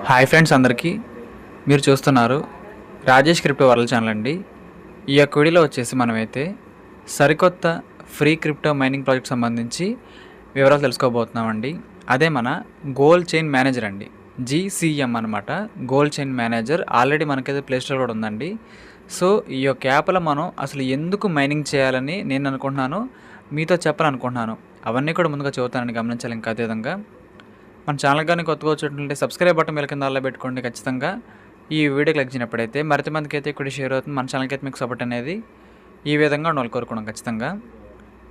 Hi friends అందరికీ. మీరు చూస్తున్నారు రాజేష్ క్రిప్టో వరల్డ్ ఛానల్ అండి. ఈ యొక్క వీడియోలో వచ్చేసి మనమైతే సరికొత్త ఫ్రీ క్రిప్టో మైనింగ్ ప్రాజెక్ట్ సంబంధించి వివరాలు తెలుసుకోబోతున్నామండి. అదే మన గోల్డ్ చైన్ మేనేజర్ అండి, జీసీఎం అనమాట. గోల్డ్ చైన్ మేనేజర్ ఆల్రెడీ మనకైతే ప్లేస్టోర్ కూడా ఉందండి. సో ఈ యొక్క యాప్లో మనం అసలు ఎందుకు మైనింగ్ చేయాలని నేను అనుకుంటున్నాను, మీతో చెప్పాలనుకుంటున్నాను. అవన్నీ కూడా ముందుగా చెబుతానని గమనించాలి. ఇంకా అదేవిధంగా మన ఛానల్ కానీ కొత్తగా వచ్చినట్లయితే సబ్స్క్రైబ్ బటన్ మీద కింద అలా పెట్టుకోండి. ఖచ్చితంగా ఈ వీడియోకి లైక్ చేసినప్పుడైతే మరింత మందికి అయితే ఇక్కడ షేర్ అవుతుంది. మన ఛానల్కి అయితే మీకు సపోర్ట్ అనేది ఈ విధంగా ఉండాలి కోరుకున్నాం ఖచ్చితంగా.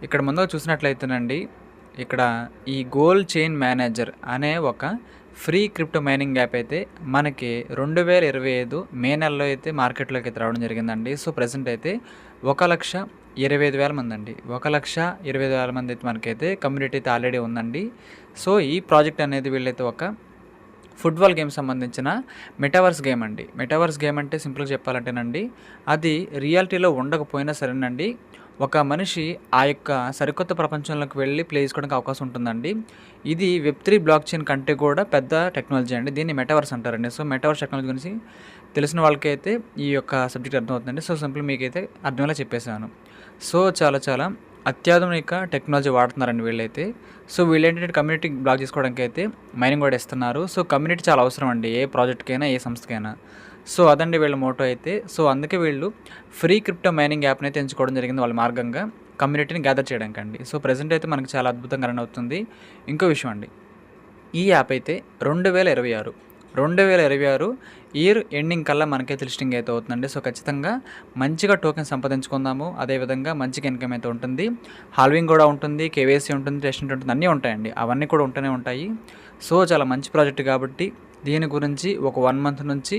ఇక్కడ ముందుగా చూసినట్లయితేనండి, ఇక్కడ ఈ గోల్డ్ చైన్ మేనేజర్ అనే ఒక ఫ్రీ క్రిప్టో మైనింగ్ యాప్ అయితే మనకి 2025 మే నెలలో అయితే మార్కెట్లోకి అయితే రావడం జరిగిందండి. సో ప్రజెంట్ అయితే 1,25,000 మంది అండి. 1,25,000 మంది అయితే మనకైతే కమ్యూనిటీ అయితే ఆల్రెడీ ఉందండి. సో ఈ ప్రాజెక్ట్ అనేది వీళ్ళైతే ఒక ఫుట్బాల్ గేమ్ సంబంధించిన మెటావర్స్ గేమ్ అండి. మెటావర్స్ గేమ్ అంటే సింపుల్గా చెప్పాలంటేనండి, అది రియాలిటీలో ఉండకపోయినా సరేనండి, ఒక మనిషి ఆ యొక్క సరికొత్త ప్రపంచంలోకి వెళ్ళి ప్లే చేసుకోవడానికి అవకాశం ఉంటుందండి. ఇది వెబ్3 బ్లాక్ చైన్ కంటే కూడా పెద్ద టెక్నాలజీ అండి. దీన్ని మెటావర్స్ అంటారండి. సో మెటావర్స్ టెక్నాలజీ గురించి తెలిసిన వాళ్ళకైతే ఈ యొక్క సబ్జెక్ట్ అర్థమవుతుందండి. సో సింపుల్ మీకైతే అర్థమయ్యేలా చెప్పేశాను. సో చాలా అత్యాధునిక టెక్నాలజీ వాడుతున్నారండి వీళ్ళైతే. సో వీళ్ళేంటంటే కమ్యూనిటీ బ్లాక్ చేసుకోవడానికి అయితే మైనింగ్ కూడా ఇస్తున్నారు. సో కమ్యూనిటీ చాలా అవసరం అండి, ఏ ప్రాజెక్ట్కైనా ఏ సంస్థకైనా. సో అదండి వీళ్ళ మోటో అయితే. సో అందుకే వీళ్ళు ఫ్రీ క్రిప్టో మైనింగ్ యాప్ని అయితే ఎంచుకోవడం జరిగింది వాళ్ళ మార్గంగా, కమ్యూనిటీని గ్యాదర్ చేయడానికి అండి. సో ప్రజెంట్ అయితే మనకి చాలా అద్భుతంగా రన్ అవుతుంది. ఇంకో విషయం అండి, ఈ యాప్ అయితే 2026 ఇయర్ ఎండింగ్ కల్లా మనకైతే లిస్టింగ్ అయితే అవుతుందండి. సో ఖచ్చితంగా మంచిగా టోకెన్ సంపాదించుకుందాము. అదేవిధంగా మంచిగా ఇన్కమ్ అయితే ఉంటుంది. హాల్వింగ్ కూడా ఉంటుంది, కేవైసీ ఉంటుంది, టెస్టింగ్ ఉంటుంది, అన్నీ ఉంటాయండి. అవన్నీ కూడా ఉంటూనే ఉంటాయి. సో చాలా మంచి ప్రాజెక్ట్ కాబట్టి దీని గురించి ఒక 1 మంత్ నుంచి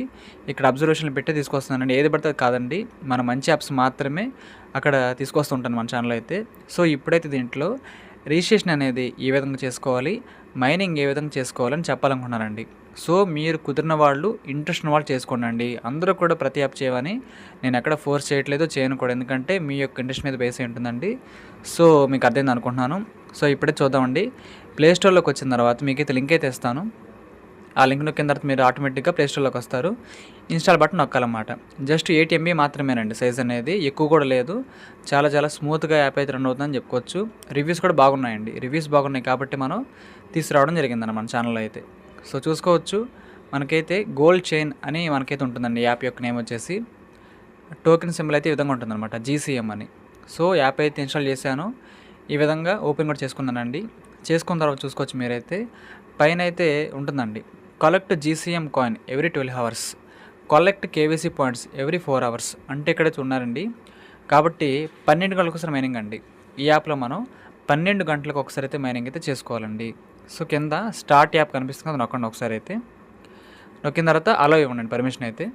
ఇక్కడ అబ్జర్వేషన్లు పెట్టి తీసుకొస్తున్నానండి. ఏది పడితే కాదండి, మన మంచి యాప్స్ మాత్రమే అక్కడ తీసుకొస్తుంటాను మన ఛానల్ అయితే. సో ఇప్పుడైతే దీంట్లో రిజిస్ట్రేషన్ అనేది ఏ విధంగా చేసుకోవాలి, మైనింగ్ ఏ విధంగా చేసుకోవాలని చెప్పాలనుకున్నానండి. సో మీరు కుదిరిన వాళ్ళు, ఇంట్రెస్ట్ ఉన్న వాళ్ళు చేసుకోండి. అందరూ కూడా ప్రతి యాప్ చేయమని నేను ఎక్కడ ఫోర్స్ చేయట్లేదు, చేయను కూడా. ఎందుకంటే మీ యొక్క ఇంట్రెస్ట్ మీద బేస్ అయి ఉంటుందండి. సో మీకు అర్థమైంది అనుకుంటున్నాను. సో ఇప్పుడే చూద్దామండి. ప్లేస్టోర్లోకి వచ్చిన తర్వాత మీకైతే లింక్ అయితే ఇస్తాను. ఆ లింక్ నొక్కిన తర్వాత మీరు ఆటోమేటిక్గా ప్లేస్టోర్లోకి వస్తారు. ఇన్స్టాల్ బటన్ నొక్కాలన్నమాట. జస్ట్ 8 MB మాత్రమేనండి సైజ్ అనేది, ఎక్కువ కూడా లేదు. చాలా స్మూత్గా యాప్ అయితే రన్ అవుతుందని చెప్పుకోవచ్చు. రివ్యూస్ కూడా బాగున్నాయండి. రివ్యూస్ బాగున్నాయి కాబట్టి మనం తీసుకురావడం జరిగిందన్న మన ఛానల్లో అయితే. సో చూసుకోవచ్చు, మనకైతే గోల్డ్ చైన్ అని మనకైతే ఉంటుందండి. యాప్ యొక్క నేమ్ వచ్చేసి టోకెన్ సింబల్ అయితే ఈ విధంగా ఉంటుందన్నమాట, జీసీఎం అని. సో యాప్ అయితే ఇన్స్టాల్ చేశాను. ఈ విధంగా ఓపెన్ కూడా చేసుకున్నానండి. చేసుకున్న తర్వాత చూసుకోవచ్చు మీరైతే పైన అయితే ఉంటుందండి, collect GCM coin every 12 hours, collect KYC points every 4 hours అంటే ఇక్కడైతే ఉన్నారండి. కాబట్టి 12 గంటలకు ఒకసారి మైనింగ్ అండి. ఈ యాప్లో మనం 12 గంటలకు ఒకసారి అయితే మైనింగ్ అయితే చేసుకోవాలండి. సో కింద స్టార్ట్ యాప్ కనిపిస్తుంది కదా, నొక్కండి ఒకసారి అయితే. నొక్కిన తర్వాత అలో ఇవ్వండి పర్మిషన్ అయితే.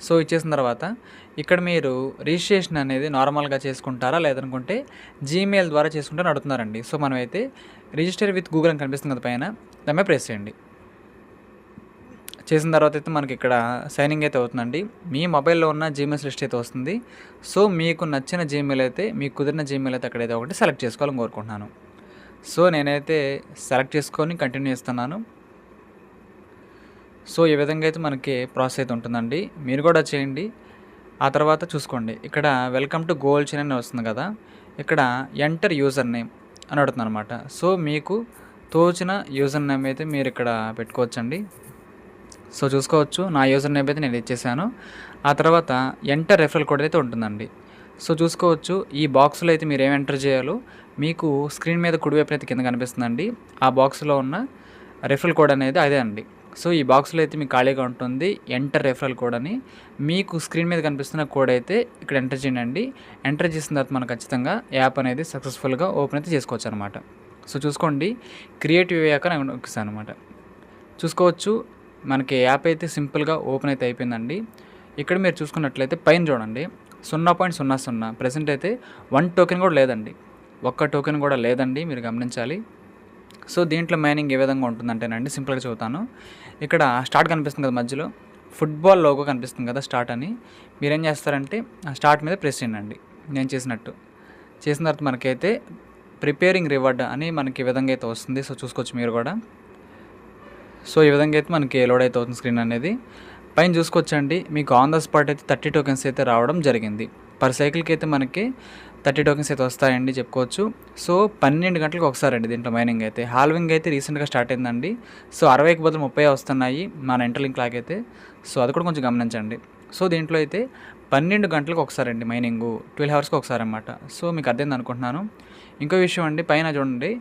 సో ఇచ్చేసిన తర్వాత ఇక్కడ మీరు రిజిస్ట్రేషన్ అనేది నార్మల్గా చేసుకుంటారా లేదనుకుంటే జీమెయిల్ ద్వారా చేసుకుంటారని అడుగుతున్నారండి. సో మనమైతే రిజిస్టర్ విత్ గూగుల్ అని కనిపిస్తుంది కదా పైన, దాని మీద ప్రెస్ చేయండి. చేసిన తర్వాత అయితే మనకి ఇక్కడ సైనింగ్ అయితే అవుతుందండి. మీ మొబైల్లో ఉన్న జీమెయిల్స్ లిస్ట్ అయితే వస్తుంది. సో మీకు నచ్చిన జీమెయిల్ అయితే, మీకు కుదిరిన జీమెయిల్ అయితే అక్కడైతే ఒకటి సెలెక్ట్ చేసుకోవాలని కోరుకుంటున్నాను. సో నేనైతే సెలెక్ట్ చేసుకొని కంటిన్యూ చేస్తున్నాను. సో ఈ విధంగా అయితే మనకి ప్రాసెస్ అయితే ఉంటుందండి. మీరు కూడా చేయండి. ఆ తర్వాత చూసుకోండి, ఇక్కడ వెల్కమ్ టు గోల్డ్ చైన్ అని వస్తుంది కదా, ఇక్కడ ఎంటర్ యూజర్ నేమ్ అని అడుగుతుంది అనమాట. సో మీకు తోచిన యూజర్ నేమ్ అయితే మీరు ఇక్కడ పెట్టుకోవచ్చండి. సో చూసుకోవచ్చు, నా యూజర్ నేమ్ అయితే నేను ఇచ్చేసాను. ఆ తర్వాత ఎంటర్ రెఫరల్ కోడ్ అయితే ఉంటుందండి. సో చూసుకోవచ్చు, ఈ బాక్స్లో అయితే మీరు ఏం ఎంటర్ చేయాలో మీకు స్క్రీన్ మీద కుడివైపున అయితే కింద కనిపిస్తుందండి. ఆ బాక్స్లో ఉన్న రెఫరల్ కోడ్ అనేది అదే అండి. సో ఈ బాక్స్లో అయితే మీకు ఖాళీగా ఉంటుంది ఎంటర్ రెఫరల్ కోడ్ అని. మీకు స్క్రీన్ మీద కనిపిస్తున్న కోడ్ అయితే ఇక్కడ ఎంటర్ చేయండి. ఎంటర్ చేసిన తర్వాత మనం ఖచ్చితంగా యాప్ అనేది సక్సెస్ఫుల్గా ఓపెన్ అయితే చేసుకోవచ్చు అనమాట. సో చూసుకోండి, క్రియేటివ్ అయ్యాక నేను నొక్కిస్తాను అనమాట. చూసుకోవచ్చు, మనకి యాప్ అయితే సింపుల్గా ఓపెన్ అయితే అయిపోయిందండి. ఇక్కడ మీరు చూసుకున్నట్లయితే పైన చూడండి 0.00 ప్రెసెంట్ అయితే 1 టోకెన్ కూడా లేదండి. ఒక్క టోకెన్ కూడా లేదండి, మీరు గమనించాలి. సో దీంట్లో మైనింగ్ ఏ విధంగా ఉంటుందంటేనండి, సింపుల్గా చెబుతాను. ఇక్కడ స్టార్ట్ కనిపిస్తుంది కదా, మధ్యలో ఫుట్బాల్ లోగో కనిపిస్తుంది కదా స్టార్ట్ అని. మీరేం చేస్తారంటే ఆ స్టార్ట్ మీద ప్రెస్ చేయండి. నేను చేసినట్టు చేసిన తర్వాత మనకైతే ప్రిపేరింగ్ రివార్డ్ అని మనకి ఈ విధంగా అయితే వస్తుంది. సో చూసుకోవచ్చు మీరు కూడా. సో ఈ విధంగా అయితే మనకి లోడ్ అయితే అవుతుంది స్క్రీన్ అనేది. పైన చూసుకోవచ్చండి, మీకు ఆన్ ద స్పాట్ అయితే 30 టోకెన్స్ అయితే రావడం జరిగింది. పర్ సైకిల్కి అయితే మనకి 30 టోకెన్స్ అయితే వస్తాయండి చెప్పుకోవచ్చు. సో 12 గంటలకు ఒకసారి అండి దీంట్లో మైనింగ్ అయితే. హాల్వింగ్ అయితే రీసెంట్గా స్టార్ట్ అయిందండి. సో 60కి బదులు 30 వస్తున్నాయి మన ఇంటర్లింక్ లాగైతే. సో అది కూడా కొంచెం గమనించండి. సో దీంట్లో అయితే 12 గంటలకు ఒకసారి అండి మైనింగు, 12 అవర్స్కి ఒకసారి అనమాట. సో మీకు అర్థమైంది అనుకుంటున్నాను. ఇంకో విషయం అండి, పైన చూడండి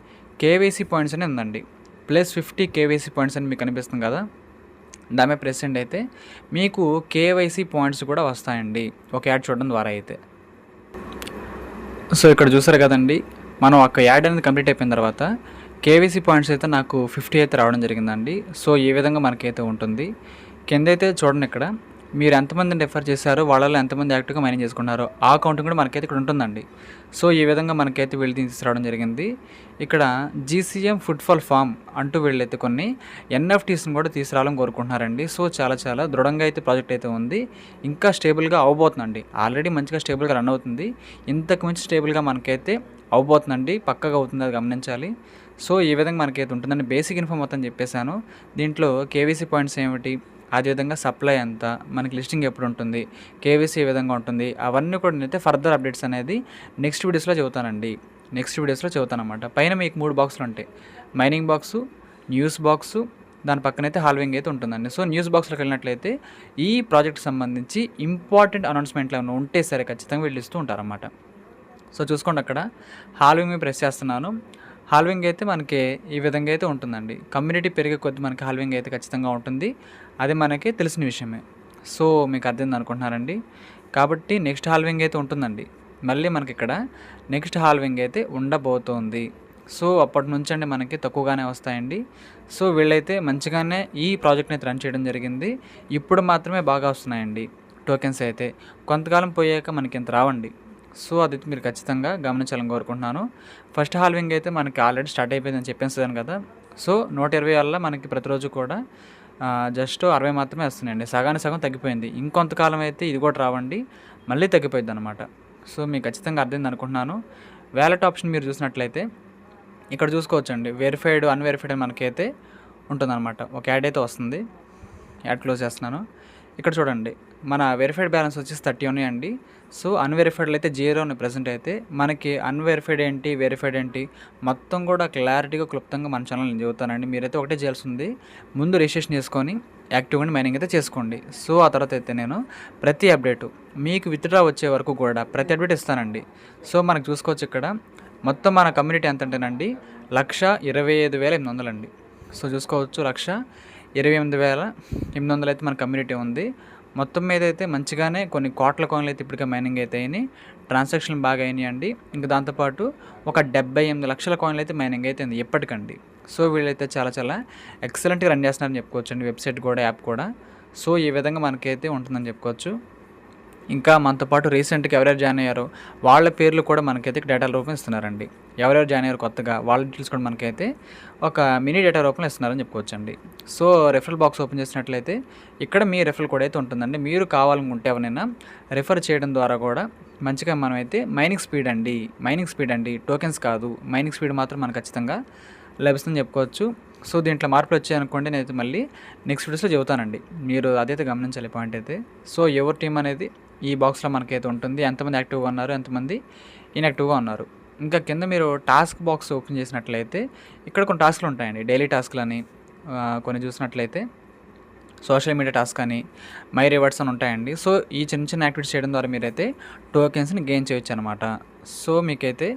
కేవైసీ పాయింట్స్ అని ఉందండి. ప్లస్ 50 కేవైసీ పాయింట్స్ అని మీకు కనిపిస్తుంది కదా, దాని మీద ప్రెసెంట్ అయితే మీకు కేవైసీ పాయింట్స్ కూడా వస్తాయండి ఒక యాడ్ చూడడం ద్వారా అయితే. సో ఇక్కడ చూసారు కదండి, మనం ఒక యాడ్ అనేది కంప్లీట్ అయిపోయిన తర్వాత కేవైసీ పాయింట్స్ అయితే నాకు 50 అయితే రావడం జరిగిందండి. సో ఈ విధంగా మనకైతే ఉంటుంది. కింద అయితే చూడండి, ఇక్కడ మీరు ఎంతమందిని రెఫర్ చేశారో వాళ్ళలో ఎంతమంది యాక్టివ్గా మైనింగ్ చేసుకున్నారో ఆ కౌంటింగ్ కూడా మనకైతే ఇక్కడ ఉంటుందండి. సో ఈ విధంగా మనకైతే వీళ్ళు తీసుకురావడం జరిగింది. ఇక్కడ జీసీఎం ఫుట్ఫాల్ ఫామ్ అంటూ వీళ్ళైతే కొన్ని ఎన్ఎఫ్టీస్ని కూడా తీసుకురావాలని కోరుకుంటున్నారండి. సో చాలా చాలా దృఢంగా అయితే ప్రాజెక్ట్ అయితే ఉంది. ఇంకా స్టేబుల్గా అవబోతుందండి. ఆల్రెడీ మంచిగా స్టేబుల్గా రన్ అవుతుంది. ఇంతకు మించి స్టేబుల్గా మనకైతే అవబోతుందండి, పక్కగా అవుతుంది, అది గమనించాలి. సో ఈ విధంగా మనకైతే ఉంటుందండి. బేసిక్ ఇన్ఫో మొత్తం చెప్పేశాను. దీంట్లో కేవీసీ పాయింట్స్ ఏమిటి, అదేవిధంగా సప్లై ఎంత, మనకి లిస్టింగ్ ఎప్పుడు ఉంటుంది, కేవీసీ ఏ విధంగా ఉంటుంది, అవన్నీ కూడా నేనైతే ఫర్దర్ అప్డేట్స్ అనేది నెక్స్ట్ వీడియోస్లో చెబుతానండి. నెక్స్ట్ వీడియోస్లో చెబుతానమాట. పైన మీకు 3 బాక్సులు ఉంటాయి. మైనింగ్ బాక్సు, న్యూస్ బాక్సు, దాని పక్కనైతే హాల్వింగ్ అయితే ఉంటుందండి. సో న్యూస్ బాక్స్లోకి వెళ్ళినట్లయితే ఈ ప్రాజెక్ట్ సంబంధించి ఇంపార్టెంట్ అనౌన్స్మెంట్లు ఏమైనా ఉంటే సరే ఖచ్చితంగా వీళ్ళు ఇస్తూ ఉంటారన్నమాట. సో చూసుకోండి, అక్కడ హాల్వింగ్ మీద ప్రెస్ చేస్తున్నాను. హాల్వింగ్ అయితే మనకి ఈ విధంగా అయితే ఉంటుందండి. కమ్యూనిటీ పెరిగే కొద్ది మనకి హాల్వింగ్ అయితే ఖచ్చితంగా ఉంటుంది. అది మనకి తెలిసిన విషయమే. సో మీకు అర్థమైంది అనుకుంటున్నారండి. కాబట్టి నెక్స్ట్ హాల్వింగ్ అయితే ఉంటుందండి. మళ్ళీ మనకి ఇక్కడ నెక్స్ట్ హాల్వింగ్ అయితే ఉండబోతోంది. సో అప్పటి నుంచి అండి మనకి తక్కువగానే వస్తాయండి. సో వీళ్ళైతే మంచిగానే ఈ ప్రాజెక్ట్ని అయితే రన్ చేయడం జరిగింది. ఇప్పుడు మాత్రమే బాగా వస్తున్నాయండి టోకెన్స్ అయితే. కొంతకాలం పోయాక మనకి ఇంత రావండి. సో అది మీరు ఖచ్చితంగా గమనించాలని కోరుకుంటున్నాను. ఫస్ట్ హాల్వింగ్ అయితే మనకి ఆల్రెడీ స్టార్ట్ అయిపోయిందని చెప్పేసాను కదా. సో 120 వల్ల మనకి ప్రతిరోజు కూడా జస్ట్ 60 మాత్రమే వస్తున్నాయండి. సగానికి సగం తగ్గిపోయింది. ఇంకొంతకాలం అయితే ఇది కూడా రావండి, మళ్ళీ తగ్గిపోయింది అనమాట. సో మీకు ఖచ్చితంగా అర్థమైంది అనుకుంటున్నాను. వ్యాలెట్ ఆప్షన్ మీరు చూసినట్లయితే ఇక్కడ చూసుకోవచ్చండి, వెరిఫైడ్ అన్వెరిఫైడ్ అని మనకైతే ఉంటుందన్నమాట. ఒక యాడ్ అయితే వస్తుంది. యాడ్ క్లోజ్ చేస్తున్నాను. ఇక్కడ చూడండి, మన వెరిఫైడ్ బ్యాలెన్స్ వచ్చేసి 30 ఉన్నాయండి. సో అన్వెరిఫైడ్లో అయితే 0 ఉన్నాయి ప్రజెంట్ అయితే. మనకి అన్వెరిఫైడ్ ఏంటి, వెరిఫైడ్ ఏంటి మొత్తం కూడా క్లారిటీగా క్లుప్తంగా మన ఛానల్ నేను చెబుతానండి. మీరైతే ఒకటే చేయాల్సి ఉంది, ముందు రిజిస్ట్రేషన్ చేసుకొని యాక్టివ్గా మైనింగ్ అయితే చేసుకోండి. సో ఆ తర్వాత అయితే నేను ప్రతి అప్డేటు మీకు విత్డ్రా వచ్చే వరకు కూడా ప్రతి అప్డేట్ ఇస్తానండి. సో మనకు చూసుకోవచ్చు, ఇక్కడ మొత్తం మన కమ్యూనిటీ ఎంత అంటేనండి 1,25,800 అండి. సో చూసుకోవచ్చు, 1,28,800 అయితే మన కమ్యూనిటీ ఉంది. మొత్తం మీద అయితే మంచిగానే కొన్ని కోట్ల కాయిన్లు అయితే ఇప్పటికే మైనింగ్ అయితే అయినాయి. ట్రాన్సాక్షన్లు బాగా అయినాయి అండి. ఇంకా దాంతోపాటు ఒక 78 లక్షల కాయిన్లు అయితే మైనింగ్ అయితే ఉంది ఎప్పటికండి. సో వీళ్ళైతే చాలా చాలా ఎక్సలెంట్గా రన్ చేస్తున్నారని చెప్పుకోవచ్చు అండి, వెబ్సైట్ కూడా, యాప్ కూడా. సో ఈ విధంగా మనకైతే ఉంటుందని చెప్పుకోవచ్చు. ఇంకా మనతో పాటు రీసెంట్గా ఎవరెవరు జాయిన్ అయ్యారో వాళ్ళ పేర్లు కూడా మనకైతే డేటా రూపంలో ఇస్తున్నారండి. ఎవరెవరు జాయిన్ అయ్యారు కొత్తగా వాళ్ళ డీటెయిల్స్ కూడా మనకైతే ఒక మినీ డేటా రూపంలో ఇస్తున్నారని చెప్పుకోవచ్చండి. సో రెఫరల్ బాక్స్ ఓపెన్ చేసినట్లయితే ఇక్కడ మీ రెఫరల్ కూడా అయితే ఉంటుందండి. మీరు కావాలనుకుంటే ఎవరైనా రెఫర్ చేయడం ద్వారా కూడా మంచిగా మనమైతే మైనింగ్ స్పీడ్ అండి, టోకెన్స్ కాదు, మైనింగ్ స్పీడ్ మాత్రం మనకు ఖచ్చితంగా లభిస్తుందని చెప్పుకోవచ్చు. సో దీంట్లో మార్పులు వచ్చాయనుకోండి, నేనైతే మళ్ళీ నెక్స్ట్ వీడియోస్లో చెబుతానండి. మీరు అదైతే గమనించాలి పాయింట్ అయితే. సో ఎవరి టీం అనేది ఈ బాక్స్లో మనకైతే ఉంటుంది, ఎంతమంది యాక్టివ్గా ఉన్నారు, ఎంతమంది ఇన్యాక్టివ్గా ఉన్నారు. ఇంకా కింద మీరు టాస్క్ బాక్స్ ఓపెన్ చేసినట్లయితే ఇక్కడ కొన్ని టాస్క్లు ఉంటాయండి. డైలీ టాస్క్లని కొన్ని చూసినట్లయితే సోషల్ మీడియా టాస్క్ అని, మై రివార్డ్స్ అని ఉంటాయండి. సో ఈ చిన్న చిన్న యాక్టివిటీస్ చేయడం ద్వారా మీరైతే టోకెన్స్ని గెయిన్ చేయొచ్చు అనమాట. సో మీకైతే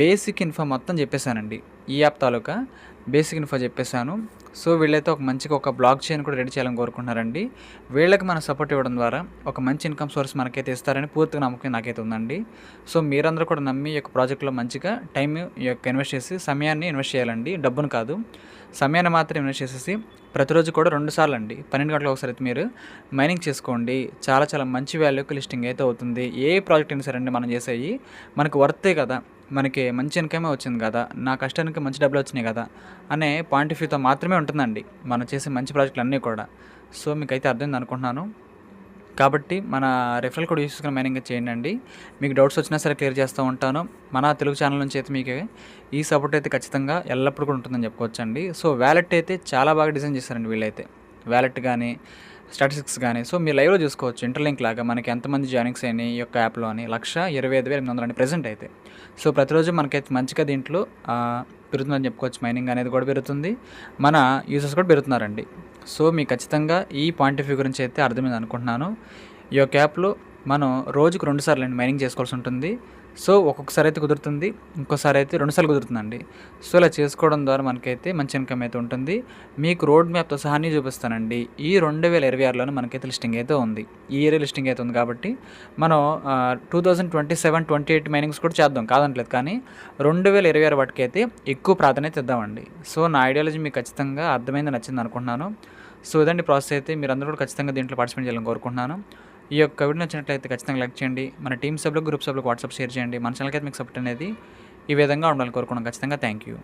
బేసిక్ ఇన్ఫో మొత్తం చెప్పేశానండి, ఈ యాప్ తాలూకా బేసిక్ ఇన్ఫో చెప్పేశాను. సో వీళ్ళైతే ఒక బ్లాక్ చైన్ కూడా రెడీ చేయాలని కోరుకుంటున్నారండి. వీళ్ళకి మన సపోర్ట్ ఇవ్వడం ద్వారా ఒక మంచి ఇన్కమ్ సోర్స్ మనకైతే ఇస్తారని పూర్తిగా నమ్మకం నాకైతే ఉందండి. సో మీరందరూ కూడా నమ్మి ఈ యొక్క ప్రాజెక్ట్లో మంచిగా టైం ఇన్వెస్ట్ చేసి, సమయాన్ని ఇన్వెస్ట్ చేయాలండి, డబ్బును కాదు, సమయాన్ని మాత్రం ఇన్వెస్ట్ చేసేసి ప్రతిరోజు కూడా 2 సార్లు అండి 12 గంటలకు ఒకసారి అయితే మీరు మైనింగ్ చేసుకోండి. చాలా చాలా మంచి వాల్యూకి లిస్టింగ్ అయితే అవుతుంది. ఏ ప్రాజెక్ట్ అయినా సరే అండి మనం చేసేవి మనకు వర్తే కదా, మనకి మంచి ఇన్కమే వచ్చింది కదా, నా కష్టానికి మంచి డబ్బులు వచ్చినాయి కదా అనే పాయింట్ ఆఫ్ వ్యూతో మాత్రమే ఉంటుందండి మనం చేసే మంచి ప్రాజెక్టులు అన్నీ కూడా. సో మీకైతే అర్థమైంది అనుకుంటున్నాను. కాబట్టి మన రిఫరల్ కోడ్ యూజ్ చేసుకుని మైనింగ్ చేయండి. మీకు డౌట్స్ వచ్చినా సరే క్లియర్ చేస్తూ ఉంటాను. మన తెలుగు ఛానల్ నుంచి అయితే మీకు ఈ సపోర్ట్ అయితే ఖచ్చితంగా ఎల్లప్పుడూ కూడా ఉంటుందని చెప్పుకోవచ్చండి. సో వ్యాలెట్ అయితే చాలా బాగా డిజైన్ చేశారండి వీళ్ళైతే. వ్యాలెట్ కానీ స్టాటిస్టిక్స్ కానీ సో మీరు లైవ్లో చూసుకోవచ్చు. ఇంటర్లింక్ లాగా మనకి ఎంతమంది జాయినింగ్స్ అయినాయి ఈ యొక్క యాప్లో అని 1,25,800 అండి ప్రెజెంట్ అయితే. సో ప్రతిరోజు మనకైతే మంచిగా దీంట్లో పెరుగుతుందని చెప్పుకోవచ్చు. మైనింగ్ అనేది కూడా పెరుగుతుంది, మన యూజర్స్ కూడా పెరుగుతున్నారండి. సో మీకు ఖచ్చితంగా ఈ పాయింట్ ఆఫ్ వ్యూ గురించి అయితే అర్థమైంది అనుకుంటున్నాను. ఈ యొక్క యాప్లో మనం రోజుకు 2 సార్లు అండి మైనింగ్ చేసుకోవాల్సి ఉంటుంది. సో ఒక్కొక్కసారి అయితే కుదురుతుంది, ఇంకోసారి అయితే 2 సార్లు కుదురుతుందండి. సో ఇలా చేసుకోవడం ద్వారా మనకైతే మంచి ఇన్కమ్ అయితే ఉంటుంది. మీకు రోడ్ మ్యాప్తో సహా అన్నీ చూపిస్తానండి. ఈ 2026లోనే మనకైతే లిస్టింగ్ అయితే ఉంది. ఈ ఇయర్ లిస్టింగ్ అయితే ఉంది కాబట్టి మనం 2027, 28 మైనింగ్స్ కూడా చేద్దాం కాదనట్లేదు. కానీ 2026 వాటికైతే ఎక్కువ ప్రాధాన్యత ఇద్దామండి. సో నా ఐడియాలజీ మీకు ఖచ్చితంగా అర్థమైంది, నచ్చింది అనుకుంటున్నాను. సో ఇదండి ప్రాసెస్ అయితే. మీరందరూ కూడా ఖచ్చితంగా దీంట్లో పార్టిసిపేట్ చేయాలని కోరుకుంటున్నాను. ఈ యొక్క వీడియో నచ్చినట్లయితే ఖచ్చితంగా లైక్ చేయండి. మన టీమ్ సభ్యులకు, గ్రూప్ సభ్యులకు వాట్సాప్ షేర్ చేయండి. మన ఛానల్కి అయితే మీకు సపోర్ట్ అనేది ఈ విధంగా ఉండాలని కోరుకున్నాను. ఖచ్చితంగా థ్యాంక్ యూ.